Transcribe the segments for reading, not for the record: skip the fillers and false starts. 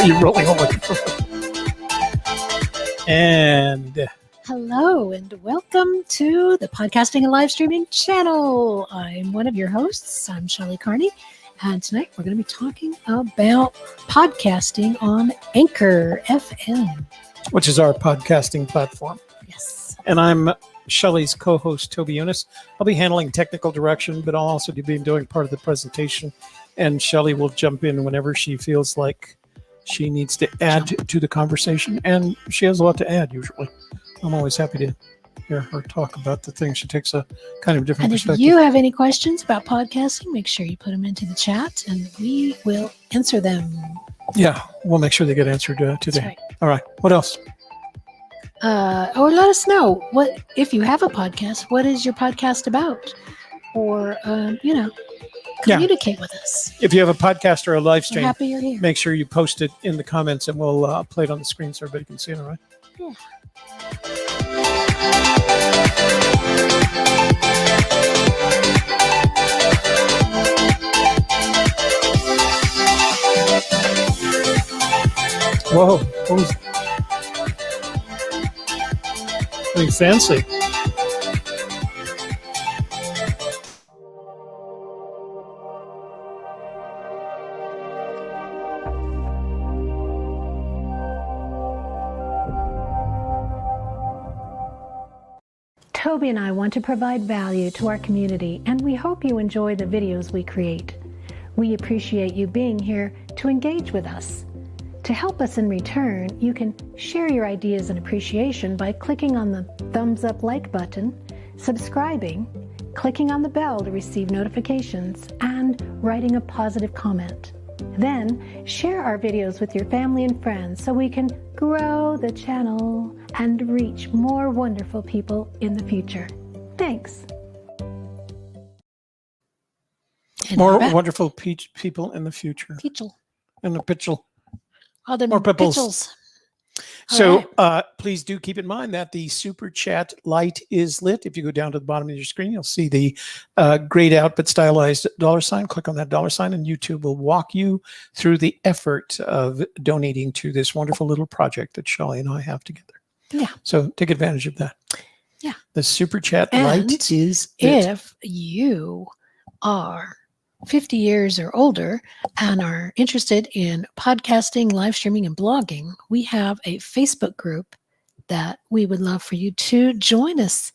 Are you rolling? And hello and welcome to the Podcasting and Live Streaming channel. I'm one of your hosts. I'm Shelley Carney. And tonight we're going to be talking about podcasting on Anchor FM, which is our podcasting platform. Yes. And I'm Shelley's co-host, Toby Younis. I'll be handling technical direction, but I'll also be doing part of the presentation. And Shelley will jump in whenever she feels like she needs to add to the conversation. And she has a lot to add, usually. I'm always happy to hear her talk about the things. She takes a kind of different perspective. And if you have any questions about podcasting, make sure you put them into the chat and we will answer them. Yeah, we'll make sure they get answered today. That's right. All right. What else? Or let us know what, if you have a podcast, what is your podcast about? Or, communicate with us. If you have a podcast or a live stream, we're happy you're here. Make sure you post it in the comments and we'll play it on the screen so everybody can see it, all right? Yeah. Whoa, what was something fancy? Toby and I want to provide value to our community, and we hope you enjoy the videos we create. We appreciate you being here to engage with us. To help us in return, you can share your ideas and appreciation by clicking on the thumbs up like button, subscribing, clicking on the bell to receive notifications, and writing a positive comment. Then share our videos with your family and friends so we can grow the channel and reach more wonderful people in the future. Thanks. And more wonderful people in the future. Peachel. In the pitchel. All the more pipples. Pitchels. So please do keep in mind that the super chat light is lit. If you go down to the bottom of your screen, you'll see the grayed out but stylized $sign. Click on that $sign and YouTube will walk you through the effort of donating to this wonderful little project that Shelley and I have together. Yeah. So take advantage of that. Yeah. The super chat and light is lit. If you are 50 years or older and are interested in podcasting, live streaming, and blogging, we have a Facebook group that we would love for you to join us.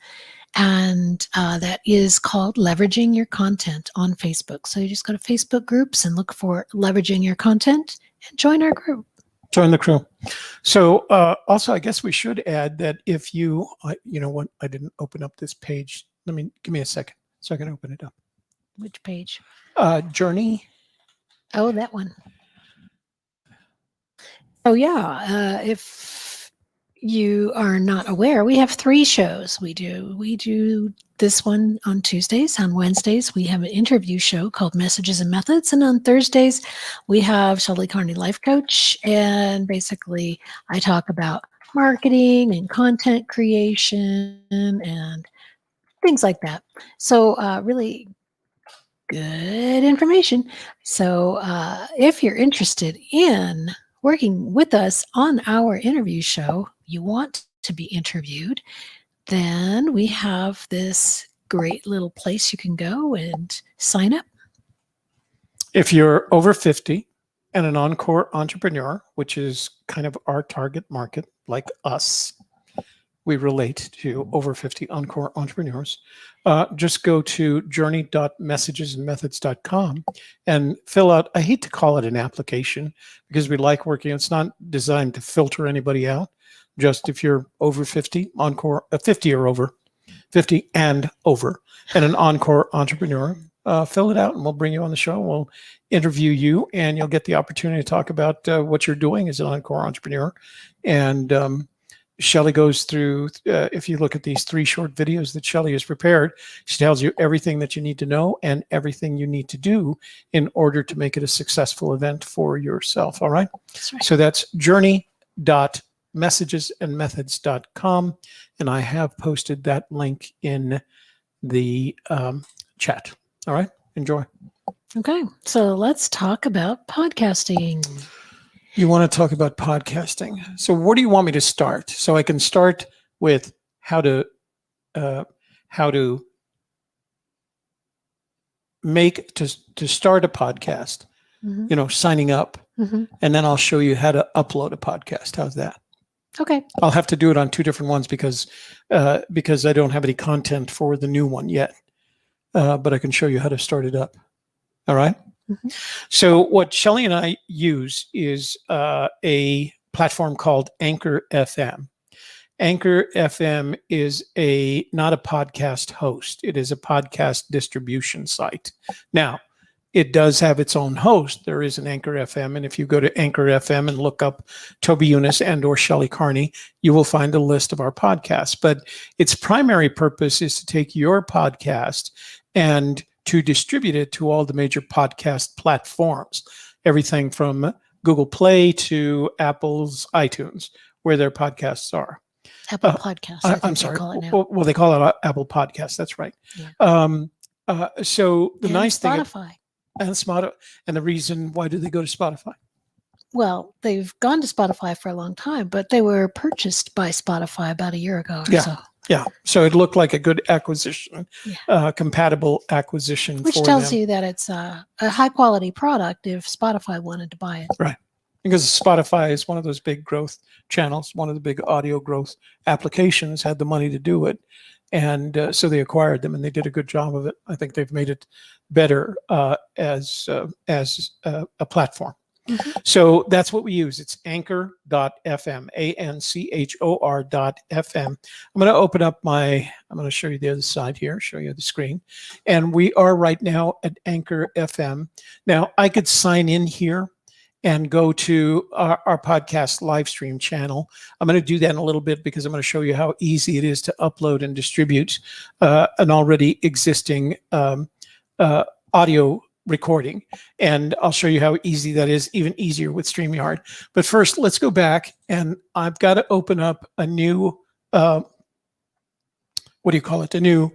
And that is called Leveraging Your Content on Facebook. So you just go to Facebook groups and look for Leveraging Your Content and join our group. Join the crew. So also, I guess we should add that if you, you know what, I didn't open up this page. Give me a second so I can open it up. Which page? Journey. Oh, that one. Oh, yeah. If you are not aware, we have 3 shows. We do this one on Tuesdays. On Wednesdays, we have an interview show called Messages and Methods. And on Thursdays, we have Shelley Carney Life Coach. And basically, I talk about marketing and content creation and things like that. So really good information. So if you're interested in working with us on our interview show, you want to be interviewed, then we have this great little place you can go and sign up. If you're over 50 and an encore entrepreneur, which is kind of our target market, like us, we relate to over 50 encore entrepreneurs. Just go to journey.messagesandmethods.com and fill out, I hate to call it an application because we like working. It's not designed to filter anybody out. Just if you're over 50, encore, 50 or over, 50 and over, and an encore entrepreneur, fill it out and we'll bring you on the show. We'll interview you and you'll get the opportunity to talk about what you're doing as an encore entrepreneur. And Shelley goes through, if you look at these 3 short videos that Shelley has prepared, she tells you everything that you need to know and everything you need to do in order to make it a successful event for yourself. All right. That's right. So that's journey.messagesandmethods.com. And I have posted that link in the chat. All right. Enjoy. Okay. So let's talk about podcasting. You want to talk about podcasting. So where do you want me to start? So I can start with how to make to start a podcast, Mhm. signing up, Mhm. and then I'll show you how to upload a podcast. How's that? Okay. I'll have to do it on two different ones because I don't have any content for the new one yet. But I can show you how to start it up. All right. Mhm. So what Shelley and I use is a platform called Anchor FM. Anchor FM is not a podcast host. It is a podcast distribution site. Now, it does have its own host. There is an Anchor FM, and if you go to Anchor FM and look up Toby Younis and or Shelley Carney, you will find a list of our podcasts. But its primary purpose is to take your podcast and to distribute it to all the major podcast platforms, everything from Google Play to Apple's iTunes, where their podcasts are. Apple Podcasts. I think I'm they sorry. call it now. Well, they call it Apple Podcasts. That's right. Yeah. So the And nice thing, Spotify. and the reason why do they go to Spotify? Well, they've gone to Spotify for a long time, but they were purchased by Spotify about a year ago or Yeah. so. Yeah. So it looked like a good acquisition, Yeah. compatible acquisition Which for tells them. you that it's a high quality product if Spotify wanted to buy it. Right. Because Spotify is one of those big growth channels, one of the big audio growth applications, had the money to do it. And so they acquired them and they did a good job of it. I think they've made it better as a platform. Mhm. So that's what we use. It's anchor.fm, anchor.fm. I'm going to open up I'm going to show you the other side here, show you the screen. And we are right now at Anchor FM. Now, I could sign in here and go to our podcast live stream channel. I'm going to do that in a little bit because I'm going to show you how easy it is to upload and distribute an already existing audio recording. And I'll show you how easy that is, even easier with StreamYard. But first, let's go back, and I've got to open up a new, a new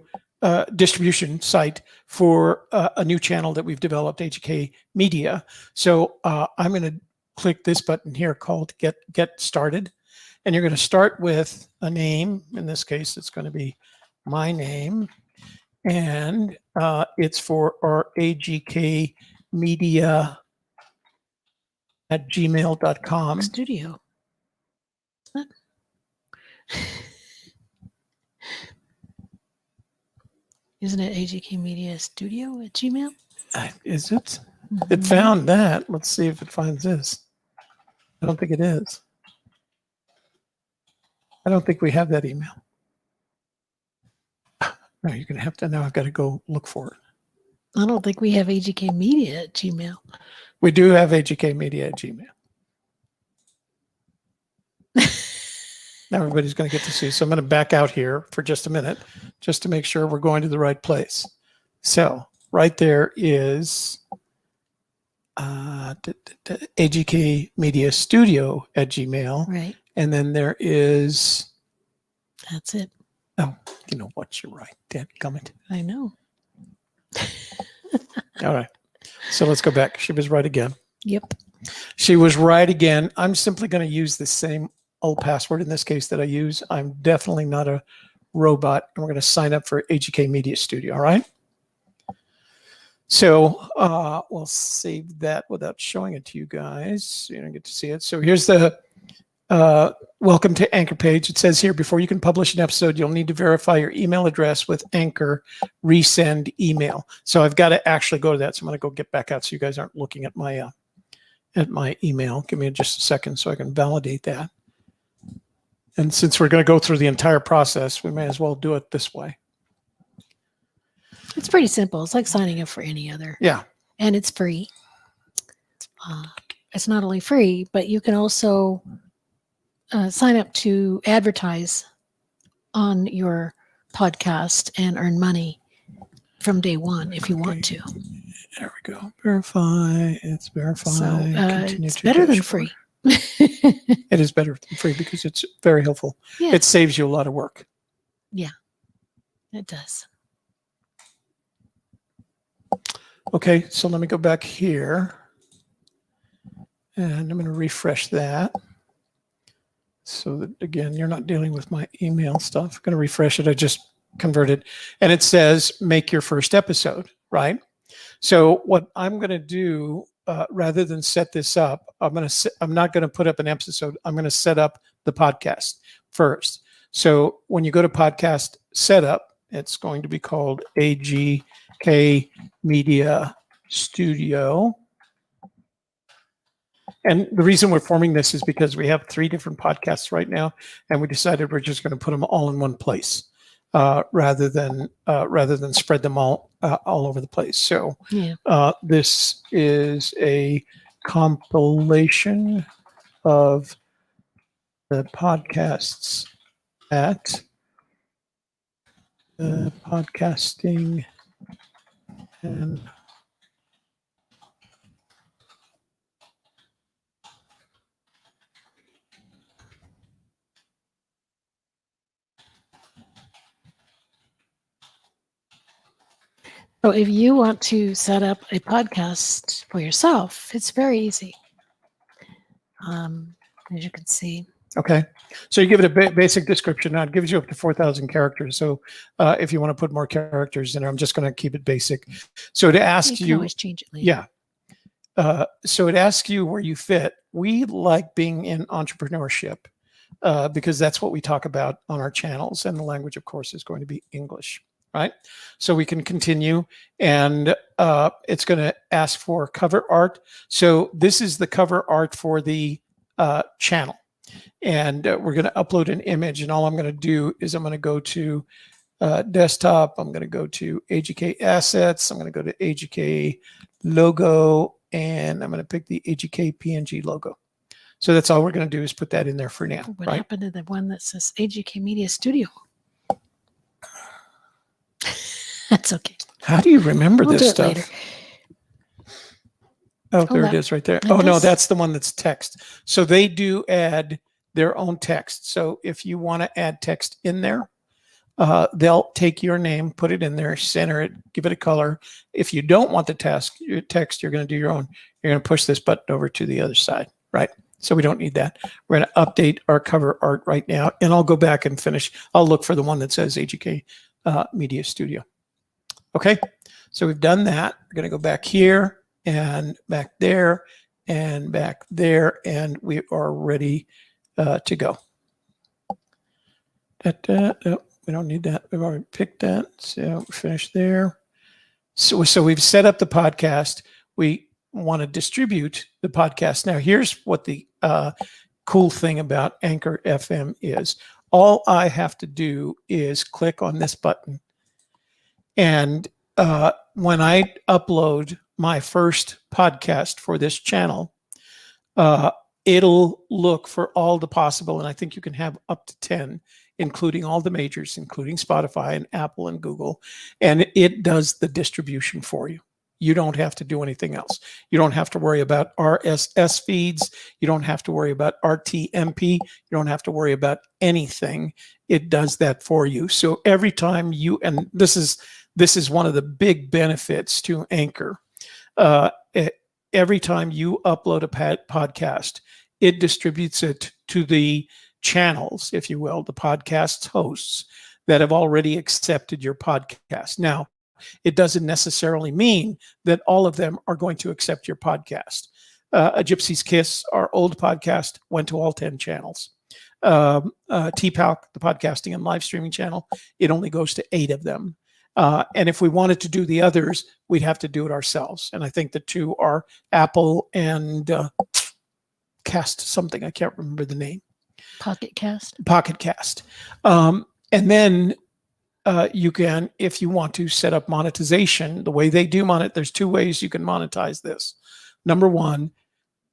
distribution site for a new channel that we've developed, AGK Media. So I'm going to click this button here called Get Started. And you're going to start with a name. In this case, it's going to be my name. And it's for our AGK Media at gmail.com. Studio. Isn't it AGK Media Studio at Gmail? Is it? Mhm. It found that. Let's see if it finds this. I don't think it is. I don't think we have that email. No, you're going to have to. Now I've got to go look for it. I don't think we have AGK Media at Gmail. We do have AGK Media at Gmail. Now everybody's going to get to see. So I'm going to back out here for just a minute, just to make sure we're going to the right place. So right there is AGK Media Studio at Gmail. Right. And then there is, That's it. oh, you know what? You're right. Dadgummit. I know. All right. So let's go back. She was right again. Yep. She was right again. I'm simply going to use the same old password in this case that I use. I'm definitely not a robot. And we're going to sign up for AGK Media Studio. All right. So we'll save that without showing it to you guys. So you don't get to see it. So here's the welcome to Anchor page. It says here, before you can publish an episode, you'll need to verify your email address with Anchor resend email. So I've got to actually go to that. So I'm going to go get back out so you guys aren't looking at my email. Give me just a second so I can validate that. And since we're going to go through the entire process, we may as well do it this way. It's pretty simple. It's like signing up for any other. Yeah. And it's free. It's not only free, but you can also sign up to advertise on your podcast and earn money from day one if you want to. There we go. Verify. It's verify. So Continue it's to better than dashboard. free. It is better than free because it's very helpful. Yeah. It saves you a lot of work. Yeah, it does. Okay, so let me go back here. And I'm going to refresh that. So that, again, you're not dealing with my email stuff. I'm going to refresh it. I just converted. And it says, make your first episode, right? So what I'm going to do, rather than set this up, I'm not going to put up an episode. I'm going to set up the podcast first. So when you go to podcast setup, it's going to be called AGK Media Studio. And the reason we're forming this is because we have 3 different podcasts right now, and we decided we're just going to put them all in one place, rather than spread them all over the place. So this is a compilation of the podcasts at podcasting and So if you want to set up a podcast for yourself, it's very easy. As you can see. Okay. So you give it a basic description. Now it gives you up to 4,000 characters. So if you want to put more characters in there, I'm just going to keep it basic. So to ask you can always change it later. Yeah. So it asks you where you fit. We like being in entrepreneurship because that's what we talk about on our channels. And the language, of course, is going to be English, right? So we can continue, and it's going to ask for cover art. So this is the cover art for the channel. And we're going to upload an image, and all I'm going to do is I'm going to go to desktop. I'm going to go to AGK assets. I'm going to go to AGK logo, and I'm going to pick the AGK PNG logo. So that's all we're going to do is put that in there for now. What happened to the one that says AGK Media Studio? That's okay. How do you remember We'll this do it stuff? later. Oh, there it is right there. Oh, no, that's the one that's text. So they do add their own text. So if you want to add text in there, they'll take your name, put it in there, center it, give it a color. If you don't want the text, you're going to do your own. You're going to push this button over to the other side, right? So we don't need that. We're going to update our cover art right now, and I'll go back and finish. I'll look for the one that says AGK Media Studio. Okay, so we've done that. We're going to go back here and back there and back there, and we are ready to go. No, we don't need that. We've already picked that, so finish there. So we've set up the podcast. We want to distribute the podcast. Now, here's what the cool thing about Anchor FM is. All I have to do is click on this button. And when I upload my first podcast for this channel, it'll look for all the possible, and I think you can have up to 10, including all the majors, including Spotify and Apple and Google, and it does the distribution for you. You don't have to do anything else. You don't have to worry about RSS feeds. You don't have to worry about RTMP. You don't have to worry about anything. It does that for you. So every time you, and this is one of the big benefits to Anchor. Every time you upload a podcast, it distributes it to the channels, if you will, the podcast hosts that have already accepted your podcast. Now, it doesn't necessarily mean that all of them are going to accept your podcast. A Gypsy's Kiss, our old podcast, went to all 10 channels. TPALC, the podcasting and live streaming channel, it only goes to 8 of them. And if we wanted to do the others, we'd have to do it ourselves. And I think the 2 are Apple and Cast something. I can't remember the name. Pocket Cast. And then you can, if you want to set up monetization, the way they do there's 2 ways you can monetize this. Number 1,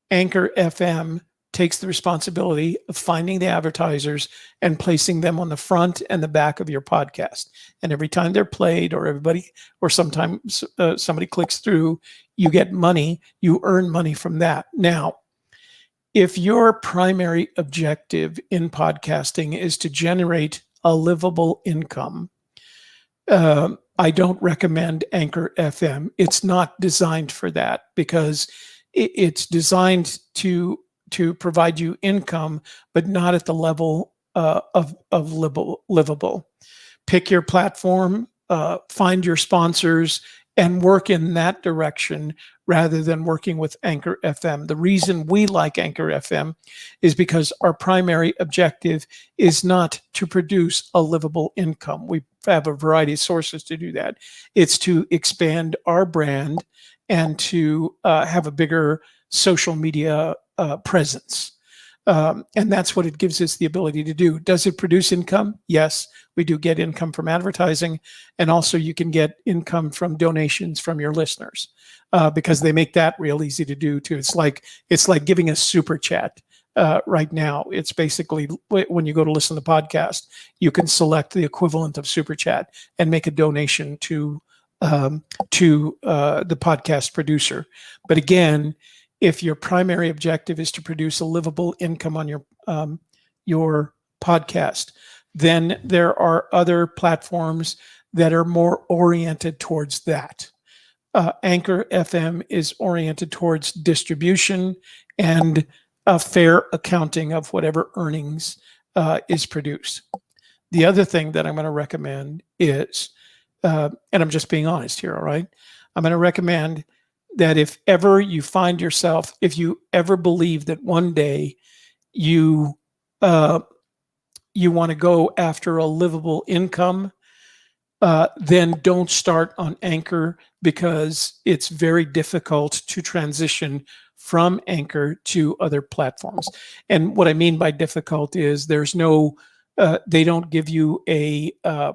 Anchor FM takes the responsibility of finding the advertisers and placing them on the front and the back of your podcast. And every time they're played, or sometimes somebody clicks through, you get money, you earn money from that. Now, if your primary objective in podcasting is to generate a livable income, I don't recommend Anchor FM. It's not designed for that because it's designed to provide you income, but not at the level of livable. Pick your platform, find your sponsors, and work in that direction rather than working with Anchor FM. The reason we like Anchor FM is because our primary objective is not to produce a livable income. We have a variety of sources to do that. It's to expand our brand and to have a bigger social media presence. And that's what it gives us the ability to do. Does it produce income? Yes, we do get income from advertising. And also you can get income from donations from your listeners because they make that real easy to do too. It's like giving a super chat. Right now, it's basically when you go to listen to the podcast, you can select the equivalent of super chat and make a donation to the podcast producer. But again, if your primary objective is to produce a livable income on your podcast, then there are other platforms that are more oriented towards that. Anchor FM is oriented towards distribution and a fair accounting of whatever earnings is produced. The other thing that I'm going to recommend is, and I'm just being honest here, all right? I'm going to recommend that if ever you find yourself, if you ever believe that one day you want to go after a livable income, then don't start on Anchor because it's very difficult to transition from Anchor to other platforms. And what I mean by difficult is there's no, they don't give you a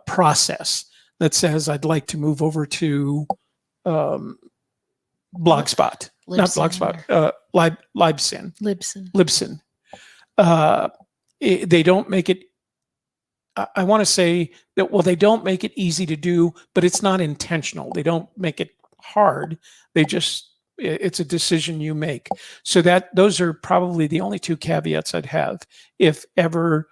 process that says, I'd like to move over to Blogspot, not Blogspot, Libsyn. They don't make it, I want to say that, well, they don't make it easy to do, but it's not intentional. They don't make it hard. They just, it's a decision you make. So those are probably the only two caveats I'd have. If ever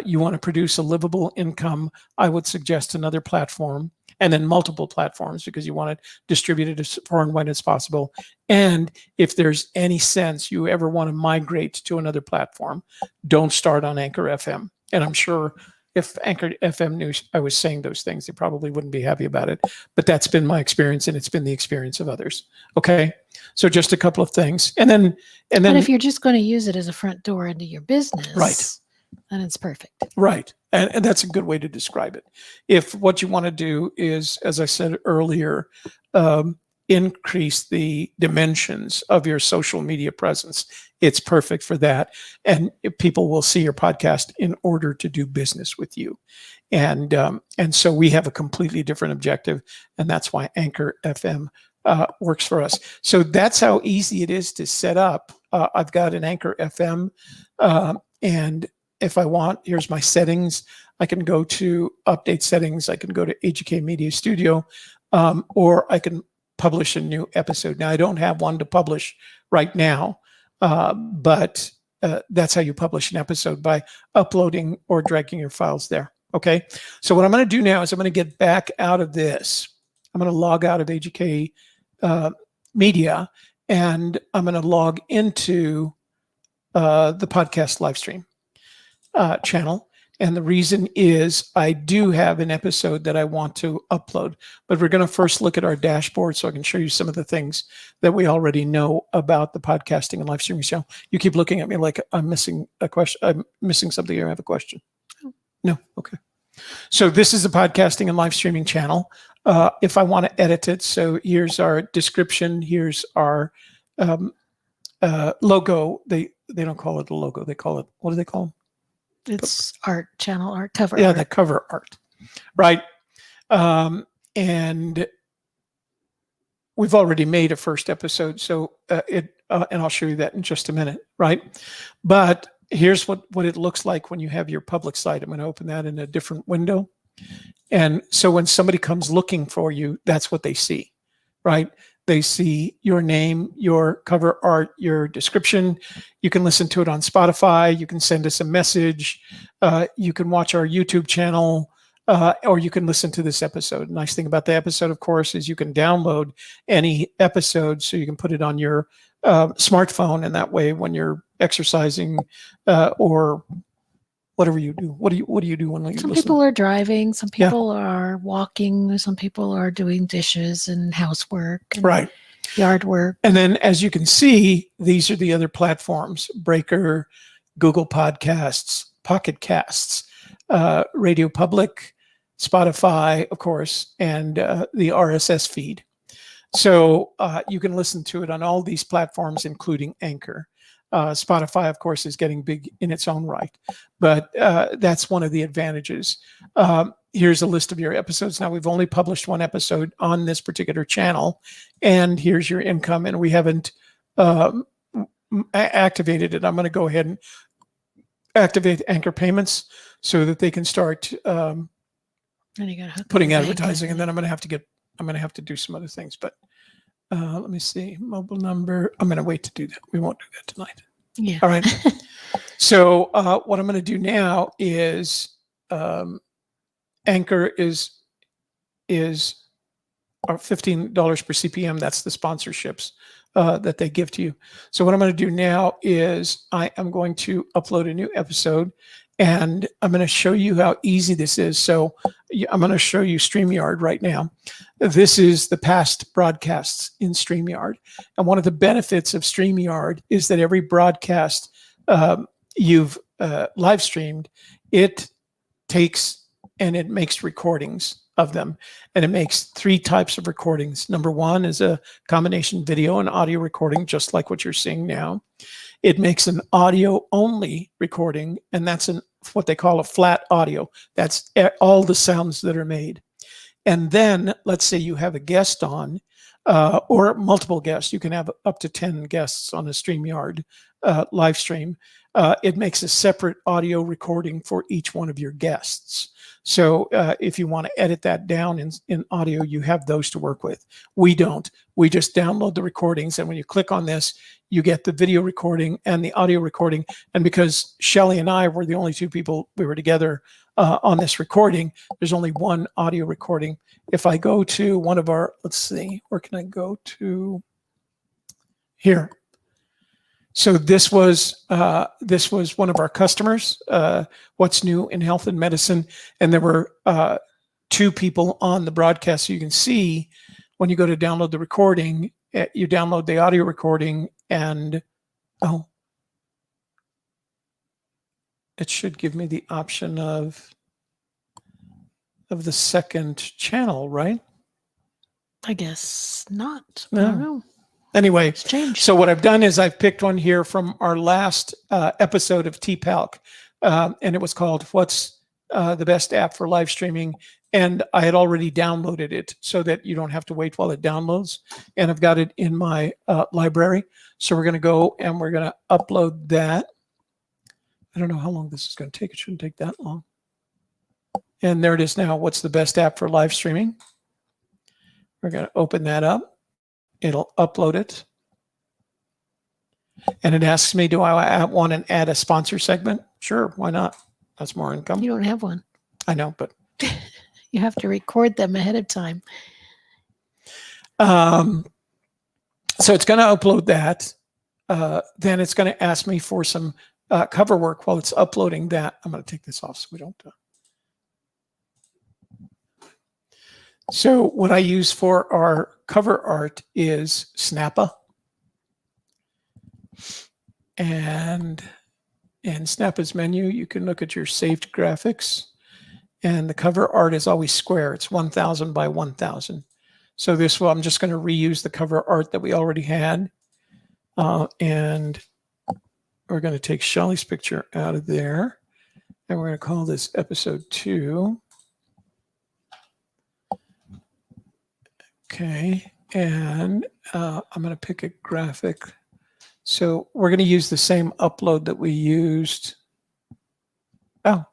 you want to produce a livable income, I would suggest another platform, and then multiple platforms because you want to distribute it as far and wide as possible. And if there's any sense you ever want to migrate to another platform, don't start on Anchor FM. And I'm sure if Anchor FM knew I was saying those things, they probably wouldn't be happy about it. But that's been my experience, and it's been the experience of others. Okay, so just a couple of things, and then. But if you're just going to use it as a front door into your business, right, then it's perfect. Right, and that's a good way to describe it. If what you want to do is, as I said earlier, increase the dimensions of your social media presence, it's perfect for that. And people will see your podcast in order to do business with you. And so we have a completely different objective, and that's why Anchor FM works for us. So that's how easy it is to set up. I've got an Anchor FM, and if I want, here's my settings. I can go to update settings. I can go to AGK Media Studio, or I can publish a new episode. Now, I don't have one to publish right now, but that's how you publish an episode, by uploading or dragging your files there. Okay. So what I'm going to do now is I'm going to get back out of this. I'm going to log out of AGK Media, and I'm going to log into the podcast live stream channel. And the reason is I do have an episode that I want to upload, but we're going to first look at our dashboard so I can show you some of the things that we already know about the podcasting and live streaming show. You keep looking at me like I'm missing a question. I'm missing something here. I have a question. No. Okay. So this is a podcasting and live streaming channel. If I want to edit it, so here's our description. Here's our logo. They don't call it a logo. They call it, what do they call them? It's art, channel art, cover art. art. The cover art, right? And we've already made a first episode, so and I'll show you that in just a minute, right? But here's what it looks like when you have your public site. I'm going to open that in a different window. And so when somebody comes looking for you, that's what they see, right? They see your name, your cover art, your description. You can listen to it on Spotify. You can send us a message. You can watch our YouTube channel. or you can listen to this episode. Nice thing about the episode, of course, is you can download any episode, so you can put it on your smartphone, and that way, when you're exercising or whatever you do, what do you do when you Some listen? people are driving, some Yeah. people are walking, some people are doing dishes and housework and Right. yard work. And then, as you can see, these are the other platforms: Breaker, Google Podcasts, Pocket Casts, Radio Public, Spotify, of course, and the RSS feed. So you can listen to it on all these platforms, including Anchor. Spotify, of course, is getting big in its own right, but that's one of the advantages. Here's a list of your episodes. Now, we've only published one episode on this particular channel, and here's your income, and we haven't activated it. I'm going to go ahead and activate Anchor payments so that they can start And you gotta hook putting the bank advertising, in. and then I'm going to have to do some other things. But let me see, mobile number. I'm going to wait to do that. We won't do that tonight. Yeah. All right. So what I'm going to do now is Anchor is our $15 per CPM. That's the sponsorships that they give to you. So what I'm going to do now is I am going to upload a new episode, and I'm going to show you how easy this is. So I'm going to show you StreamYard right now. This is the past broadcasts in StreamYard. And one of the benefits of StreamYard is that every broadcast you've live streamed, it takes and it makes recordings of them. And it makes 3 types of recordings. Number 1 is a combination video and audio recording, just like what you're seeing now. It makes an audio only recording, and that's what they call a flat audio. That's all the sounds that are made. And then let's say you have a guest on, or multiple guests. You can have up to 10 guests on a StreamYard live stream. It makes a separate audio recording for each one of your guests. So if you want to edit that down in audio, you have those to work with. We don't. We just download the recordings, and when you click on this, you get the video recording and the audio recording. And because Shelley and I were the only 2 people we were together on this recording, there's only one audio recording. If I go to one of our, let's see, where can I go to? Here. So this was one of our customers, What's New in Health and Medicine, and there were 2 people on the broadcast. So you can see when you go to download the recording, you download the audio recording, and it should give me the option of the second channel, right? I guess not. No. I don't know. Anyway, It's changed. so what I've done is I've picked one here from our last episode of TPALC, and it was called "What's the Best App for Live Streaming?" And I had already downloaded it so that you don't have to wait while it downloads. And I've got it in my library. So we're going to go and we're going to upload that. I don't know how long this is going to take. It shouldn't take that long. And there it is now. What's the best app for live streaming? We're going to open that up. It'll upload it. And it asks me, do I want to add a sponsor segment? Sure, why not? That's more income. You don't have one. I know, but You have to record them ahead of time. so it's going to upload that. Then it's going to ask me for some cover work while it's uploading that. I'm going to take this off so we don't. So what I use for our cover art is Snappa. And in Snappa's menu, you can look at your saved graphics. And the cover art is always square. It's 1,000 by 1,000. So this one, I'm just going to reuse the cover art that we already had. And we're going to take Shelley's picture out of there. And we're going to call this episode 2. Okay. And I'm going to pick a graphic. So we're going to use the same upload that we used. Oh,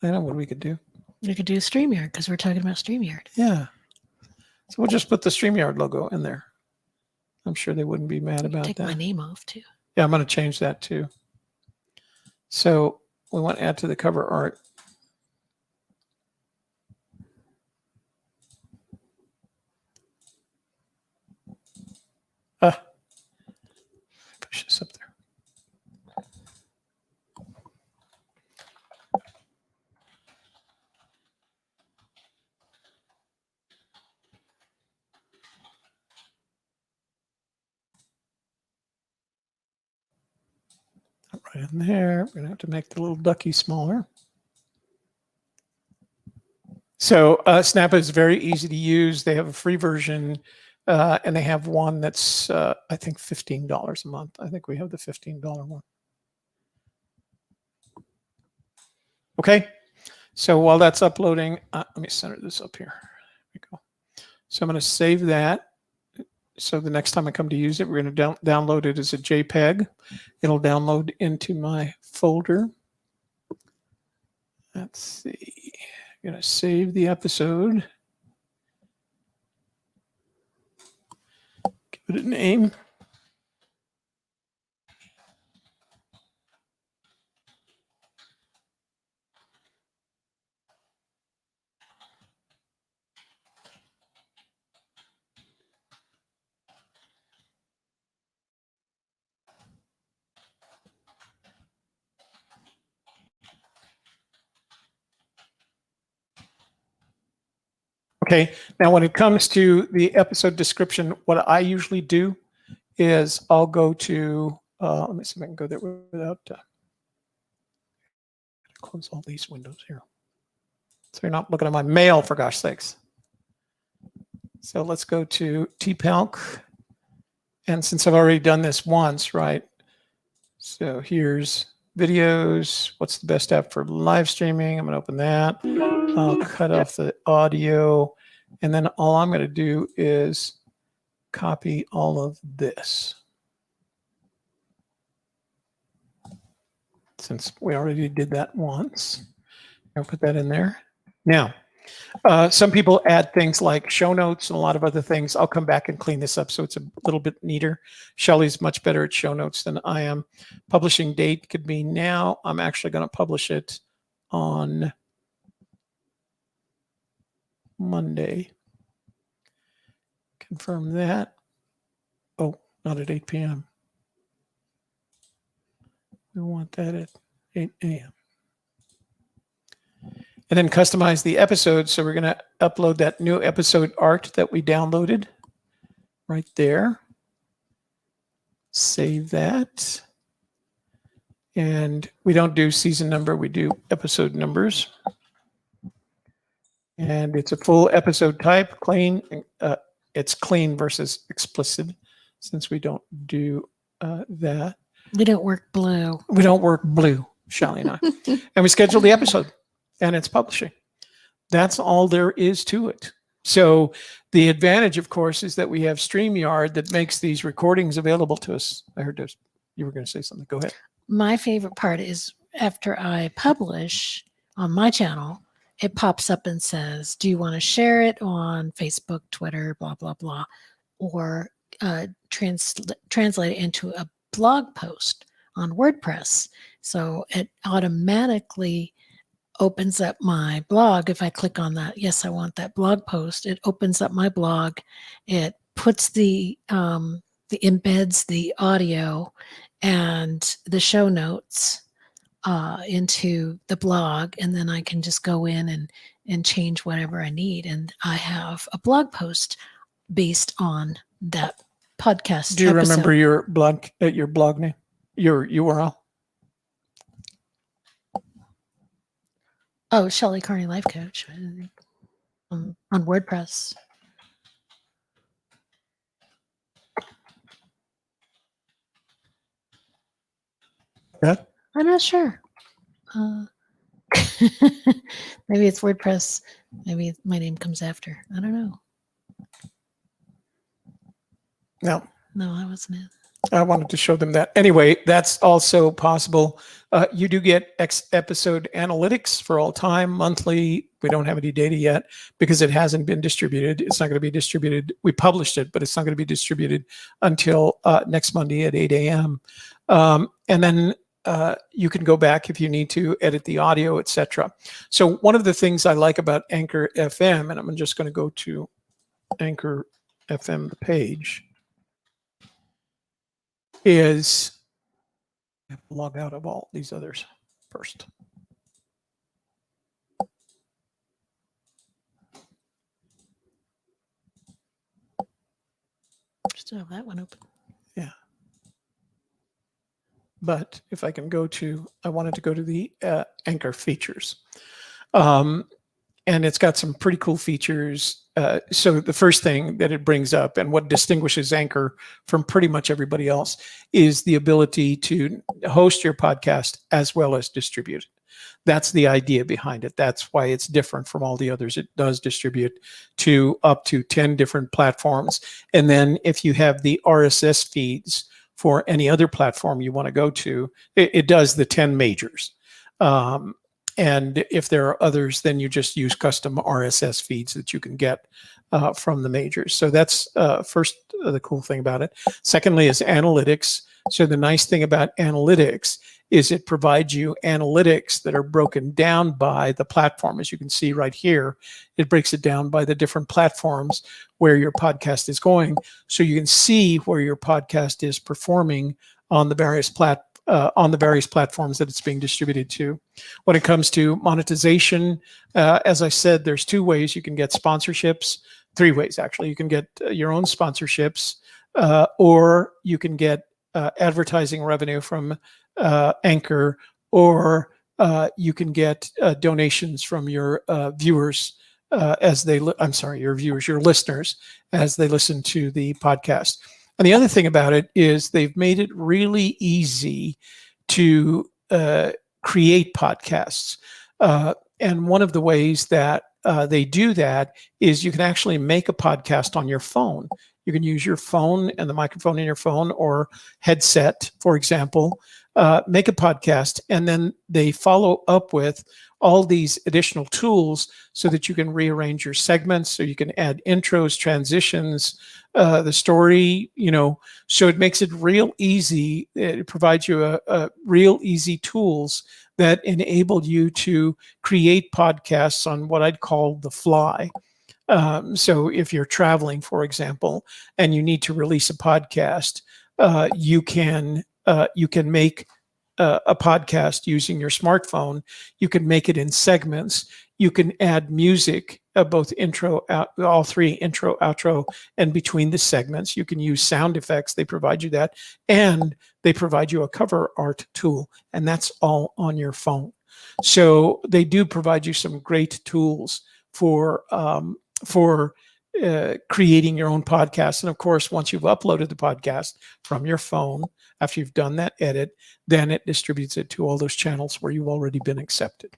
I know what we could do. You could do StreamYard because we're talking about StreamYard. Yeah. So we'll just put the StreamYard logo in there. I'm sure they wouldn't be mad about Take that. my name off too. Yeah, I'm going to change that too. So we want to add to the cover art. right in there. We're going to have to make the little ducky smaller. So Snap is very easy to use. They have a free version, and they have one that's, I think, $15 a month. I think we have the $15 one. Okay. So while that's uploading, let me center this up here. There we go. So I'm going to save that. So the next time I come to use it, we're going to download it as a JPEG. It'll download into my folder. Let's see. I'm going to save the episode. Give it a name. Okay, now when it comes to the episode description, what I usually do is I'll go to, let me see if I can go there without, close all these windows here. So you're not looking at my mail, for gosh sakes. So let's go to TPALC. And since I've already done this once, right? So here's videos. What's the best app for live streaming? I'm going to open that. I'll cut off the audio. And then all I'm going to do is copy all of this. Since we already did that once, I'll put that in there. Now, some people add things like show notes and a lot of other things. I'll come back and clean this up so it's a little bit neater. Shelley's much better at show notes than I am. Publishing date could be now. I'm actually going to publish it on Monday. Confirm that. Oh, not at 8 p.m. We want that at 8 a.m. And then customize the episode. So we're going to upload that new episode art that we downloaded right there. Save that. And we don't do season number, we do episode numbers. And it's a full episode type, clean. It's clean versus explicit, since we don't do that. We don't work blue. We don't work blue, Shelley and I. And we schedule the episode, and it's publishing. That's all there is to it. So the advantage, of course, is that we have StreamYard that makes these recordings available to us. I heard this. You were going to say something. Go ahead. My favorite part is after I publish on my channel, it pops up and says, do you want to share it on Facebook, Twitter, blah, blah, blah, or translate it into a blog post on WordPress. So it automatically opens up my blog. If I click on that, yes, I want that blog post. It opens up my blog. It puts the embeds the audio and the show notes into the blog, and then I can just go in and change whatever I need. And I have a blog post based on that podcast. Do you episode. remember your blog name, your URL? Oh, Shelley Carney Life Coach on WordPress. Yeah. I'm not sure. Maybe it's WordPress. Maybe my name comes after. I don't know. No. No, I wasn't it. I wanted to show them that. Anyway, that's also possible. You do get episode analytics for all time, monthly. We don't have any data yet because it hasn't been distributed. It's not going to be distributed. We published it, but it's not going to be distributed until next Monday at 8 a.m. And then you can go back if you need to edit the audio, etc. So one of the things I like about Anchor FM, and I'm just going to go to Anchor FM, the page, is I have to log out of all these others first. Still have that one open. Yeah. but if I can go to, I wanted to go to the Anchor features. And it's got some pretty cool features. So the first thing that it brings up and what distinguishes Anchor from pretty much everybody else is the ability to host your podcast as well as distribute it. That's the idea behind it. That's why it's different from all the others. It does distribute to up to 10 different platforms. And then if you have the RSS feeds for any other platform you want to go to, it does the 10 majors. And if there are others, then you just use custom RSS feeds that you can get from the majors. So that's first, the cool thing about it. Secondly is analytics. So the nice thing about analytics is it provides you analytics that are broken down by the platform. As you can see right here, it breaks it down by the different platforms where your podcast is going. So you can see where your podcast is performing on the various platforms that it's being distributed to. When it comes to monetization, as I said, there's 2 ways you can get sponsorships, 3 ways actually. You can get your own sponsorships, or you can get advertising revenue from Anchor, or you can get donations from your viewers your listeners as they listen to the podcast. And the other thing about it is they've made it really easy to create podcasts. And one of the ways that they do that is you can actually make a podcast on your phone. You can use your phone and the microphone in your phone or headset, for example, make a podcast, and then they follow up with all these additional tools so that you can rearrange your segments, so you can add intros, transitions, the story, so it makes it real easy. It provides you a real easy tools that enable you to create podcasts on what I'd call the fly. So if you're traveling, for example, and you need to release a podcast, you can make a podcast using your smartphone. You can make it in segments. You can add music, both intro, all 3, intro, outro, and between the segments. You can use sound effects. They provide you that. And they provide you a cover art tool. And that's all on your phone. So they do provide you some great tools for creating your own podcast. And of course, once you've uploaded the podcast from your phone, after you've done that edit, then it distributes it to all those channels where you've already been accepted.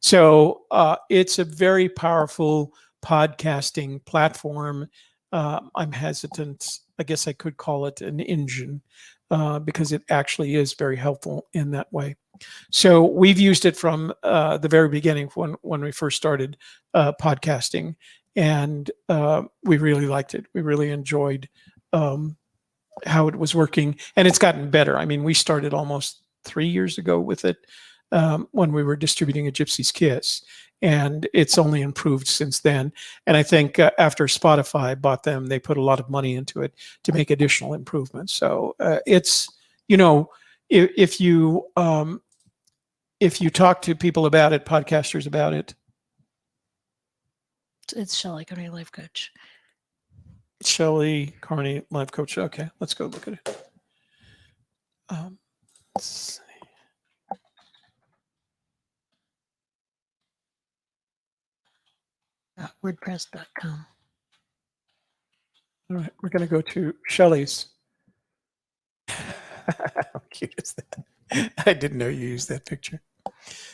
So it's a very powerful podcasting platform. I'm hesitant. I guess I could call it an engine because it actually is very helpful in that way. So we've used it from the very beginning when we first started podcasting, and we really liked it. We really enjoyed how it was working, and it's gotten better. I mean, we started almost 3 years ago with it when we were distributing A Gypsy's Kiss, and it's only improved since then. And I think after Spotify bought them, they put a lot of money into it to make additional improvements. So it's, if you talk to people about it, podcasters about it. It's Shelley, Carney, life coach. Shelley, Carney, life coach. Okay, let's go look at it. Let's see. WordPress.com. All right, we're going to go to Shelley's. How cute is that? I didn't know you used that picture.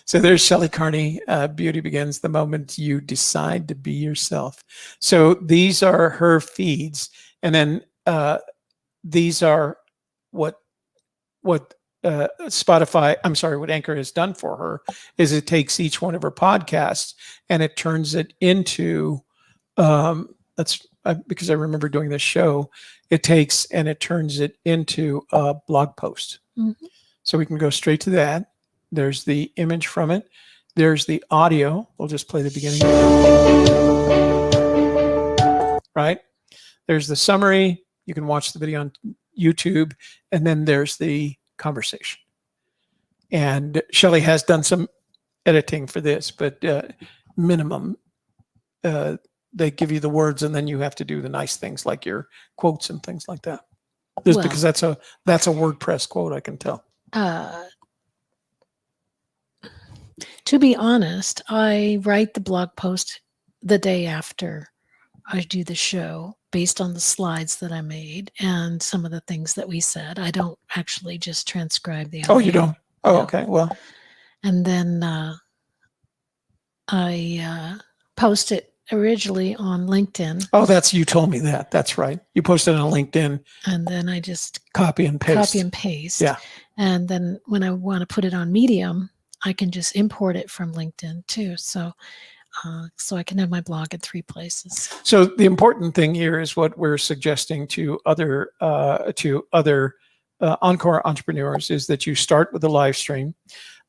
So there's Shelley Carney. Beauty begins the moment you decide to be yourself. So these are her feeds, and then these are what Spotify, what Anchor has done for her is it takes each one of her podcasts and it turns it into because I remember doing this show, it takes and it turns it into a blog post. Mm-hmm. So we can go straight to that. There's the image from it. There's the audio. We'll just play the beginning. Right? There's the summary. You can watch the video on YouTube. And then there's the conversation. And Shelley has done some editing for this, but minimum. They give you the words, and then you have to do the nice things like your quotes and things like that. Just because that's a WordPress quote, I can tell. To be honest, I write the blog post the day after I do the show based on the slides that I made and some of the things that we said. I don't actually just transcribe the audio. Oh, you don't? Oh, No. okay. Well, And then I post it originally on LinkedIn, oh, you told me that. That's right. You posted on LinkedIn, and then I just copy and paste. copy and paste. Yeah. And then when I want to put it on Medium, I can just import it from LinkedIn too. So I can have my blog in 3 places. So the important thing here is what we're suggesting to other Encore entrepreneurs is that you start with a live stream.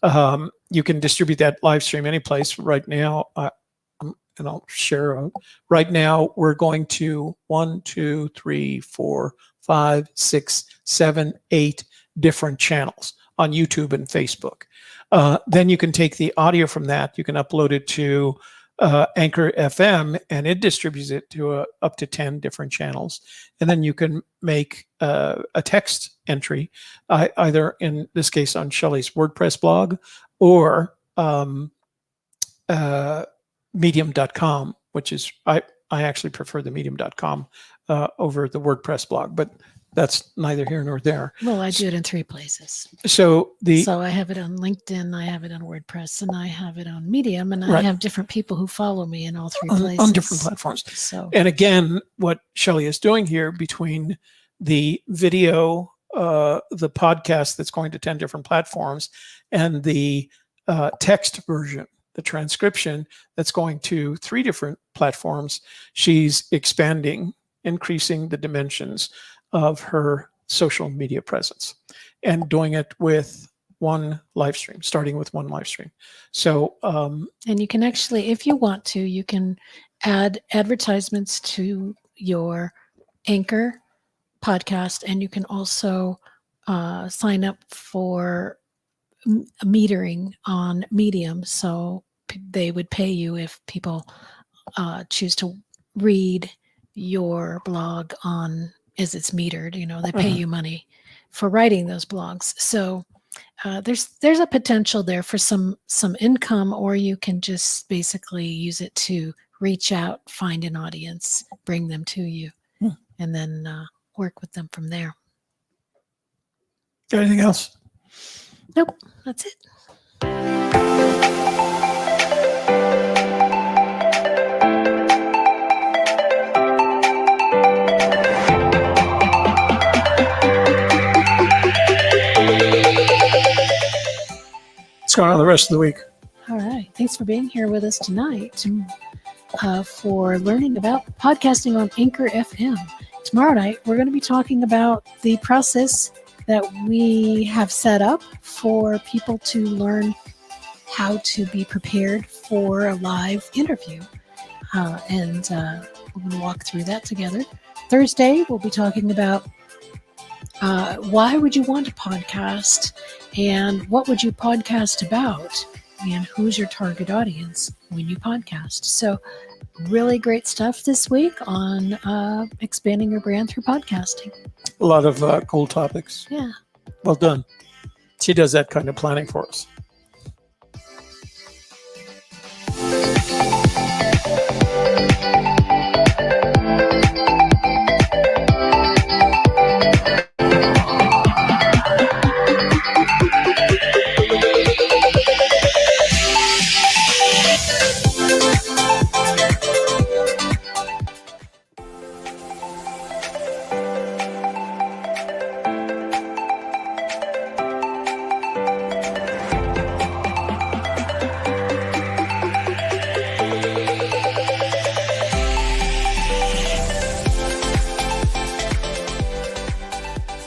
You can distribute that live stream any place. Right now, and I'll share. Right now, we're going to 1, 2, 3, 4, 5, 6, 7, 8 different channels on YouTube and Facebook. Then you can take the audio from that. You can upload it to Anchor FM, and it distributes it to up to 10 different channels. And then you can make a text entry, either in this case on Shelley's WordPress blog or medium.com, which is, I actually prefer the medium.com over the WordPress blog, but that's neither here nor there. Well, I do it in 3 places. So I have it on LinkedIn, I have it on WordPress, and I have it on Medium, and I Right. have different people who follow me in all 3 places. On different platforms. So, and again, what Shelley is doing here between the video, the podcast that's going to 10 different platforms, and the text version, the transcription that's going to 3 different platforms, she's expanding, increasing the dimensions of her social media presence and doing it with one live stream, starting with one live stream. So, and you can actually, if you want to, you can add advertisements to your Anchor podcast, and you can also sign up for metering on Medium. So they would pay you if people choose to read your blog on as it's metered. They pay you money for writing those blogs. So there's a potential there for some income, or you can just basically use it to reach out, find an audience, bring them to you, and then work with them from there. Anything else? Nope, that's it. What's going on the rest of the week? All right. Thanks for being here with us tonight for learning about podcasting on Anchor FM. Tomorrow night, we're going to be talking about the process that we have set up for people to learn how to be prepared for a live interview. And we're going to walk through that together. Thursday, we'll be talking about why would you want to podcast, and what would you podcast about, and who's your target audience when you podcast. So really great stuff this week on expanding your brand through podcasting. A lot of cool topics. Yeah. Well done. She does that kind of planning for us.